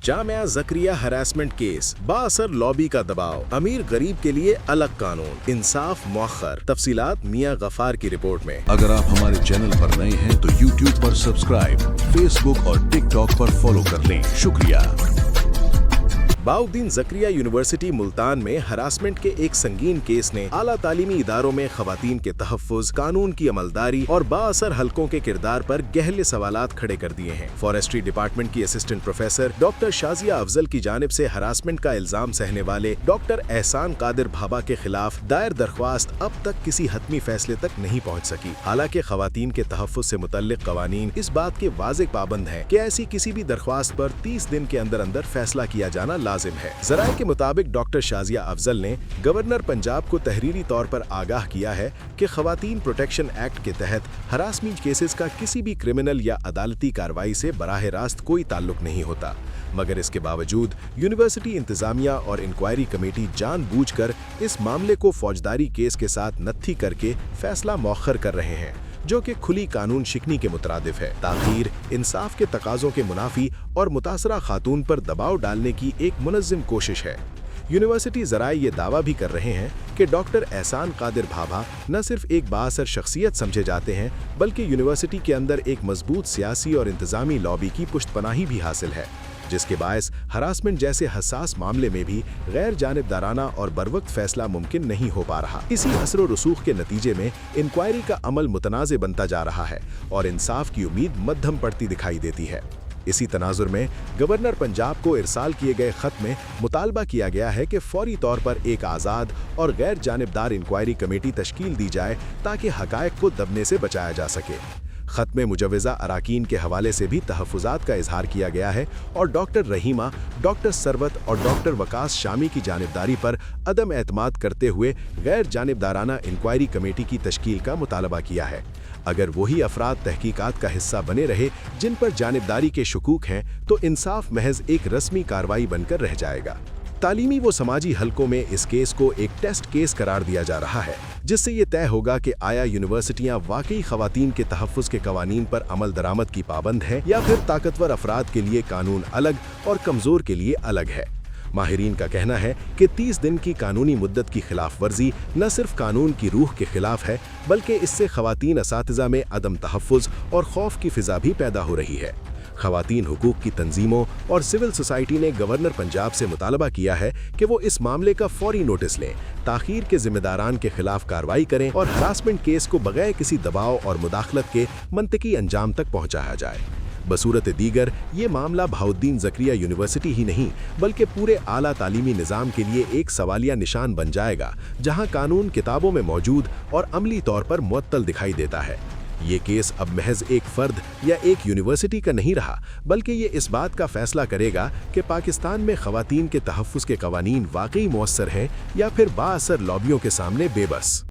Jamia Zakariya harassment case, बाअसर lobby का दबाव, अमीर गरीब के लिए अलग कानून, इंसाफ मौखर। तफसीलात मियां गफार की रिपोर्ट में। अगर आप हमारे चैनल पर नए हैं तो YouTube पर सब्सक्राइब, Facebook और TikTok पर फॉलो कर लें। शुक्रिया। बाउद्दीन ज़करिया यूनिवर्सिटी मुल्तान में हरासमेंट के एक संगीन केस ने आला तालीमी इदारों में खवातीन के तहफ़्फ़ुज़, कानून की अमलदारी और बाअसर हलकों के किरदार पर गहरे सवालात खड़े कर दिए हैं। फॉरेस्ट्री डिपार्टमेंट की assistant professor doctor Shazia Afzal की जानिब से हरासमेंट का इल्ज़ाम सहने वाले डॉक्टर एहसान कादिर भाभा के खिलाफ दायर दरख्वास्त अब तक किसी हतमी फैसले तक नहीं पहुँच सकी। हालांकि खवातीन के तहफ़्फ़ुज़ से मुतल्लिक़ क़वानीन इस बात के वाज़ेह पाबंद हैं कि ऐसी किसी भी दरख्वास्त पर 30 दिन के अंदर अंदर फैसला किया जाना लाजिम है। ज़राए के मुताबिक डॉक्टर शाजिया अफजल ने गवर्नर पंजाब को तहरीरी तौर पर आगाह किया है कि खवातीन प्रोटेक्शन एक्ट के तहत हरासमेंट केसेस का किसी भी क्रिमिनल या अदालती कार्रवाई से बराह रास्त कोई ताल्लुक नहीं होता, मगर इसके बावजूद यूनिवर्सिटी इंतजामिया और इंक्वायरी कमेटी जानबूझकर इस मामले को फौजदारी केस के साथ नत्थी करके फैसला मौखर कर रहे हैं, जो कि खुली कानून शिकनी के मुतरादिफ है। ताख़ीर इंसाफ के तकाज़ों के मुनाफी और मुतासरा खातून पर दबाव डालने की एक मुनज़्ज़म कोशिश है। यूनिवर्सिटी ज़राए ये दावा भी कर रहे हैं कि डॉक्टर एहसान कादिर भाभा न सिर्फ एक बाअसर शख्सियत समझे जाते हैं, बल्कि यूनिवर्सिटी के अंदर एक मजबूत सियासी और इंतज़ामी लॉबी की पुश्तपनाही भी हासिल है, जिसके बायस हरासमेंट जैसे हसास मामले में भी गैर जानिबदाराना और बरवक्त फैसला मुमकिन नहीं हो पा रहा। इसी असर और रसूख के नतीजे में इंक्वायरी का अमल मुतनाज़ बनता जा रहा है और इंसाफ की उम्मीद मध्यम पड़ती दिखाई देती है। इसी तनाजुर में गवर्नर पंजाब को इरसाल किए गए खत में मुतालबा किया गया है कि फौरी तौर पर एक आज़ाद और गैर जानिबदार इंक्वायरी कमेटी तश्कील दी जाए ताकि हक़ाइक़ को दबने से बचाया जा सके। खत में मुजव्वज़ा अराकीन के हवाले से भी तहफ़्फ़ुज़ात का इजहार किया गया है और डॉक्टर रहीमा, डॉक्टर सरवत और डॉक्टर वकास शामी की जानिबदारी पर अदम एतमाद करते हुए गैर जानिबदाराना इंक्वायरी कमेटी की तश्कील का मुतालबा किया है। अगर वही अफराद तहकीकात का हिस्सा बने रहे जिन पर जानिबदारी के शुकूक हैं, तो इंसाफ महज एक रस्मी कार्रवाई बनकर रह जाएगा। तालीमी व समाजी हलकों में इस केस को एक टेस्ट केस करार दिया जा रहा है, जिससे ये तय होगा कि आया यूनिवर्सिटियां वाकई खवातीन के तहफ़्फ़ुज़ के कवानीन पर अमल दरामद की पाबंद हैं या फिर ताकतवर अफराद के लिए कानून अलग और कमज़ोर के लिए अलग है। माहिरीन का कहना है कि 30 दिन की कानूनी मुद्दत की खिलाफ वर्जी न सिर्फ कानून की रूह के खिलाफ है, बल्कि इससे खवातीन असातिज़ा में अदम तहफ़्फ़ुज़ और खौफ की फ़िज़ा भी पैदा हो रही है। खवातीन हुकूक की तंजीमों और सिविल सोसाइटी ने गवर्नर पंजाब से मुतालबा किया है कि वो इस मामले का फौरी नोटिस लें, ताख़ीर के जिम्मेदारान के खिलाफ कार्रवाई करें और हरासमेंट केस को बगैर किसी दबाव और मुदाखलत के मंतकी अंजाम तक पहुँचाया जाए। बसूरत दीगर ये मामला बाउद्दीन ज़करिया यूनिवर्सिटी ही नहीं बल्कि पूरे आला तालीमी निज़ाम के लिए एक सवालिया निशान बन जाएगा, जहाँ कानून किताबों में मौजूद और अमली तौर पर मुअत्तल दिखाई देता है। ये केस अब महज एक फ़र्द या एक यूनिवर्सिटी का नहीं रहा, बल्कि ये इस बात का फैसला करेगा कि पाकिस्तान में ख़वातीन के तहफ़्फ़ुज़ के क़वानीन वाकई मुअस्सर हैं या फिर बाअसर लॉबियों के सामने बेबस।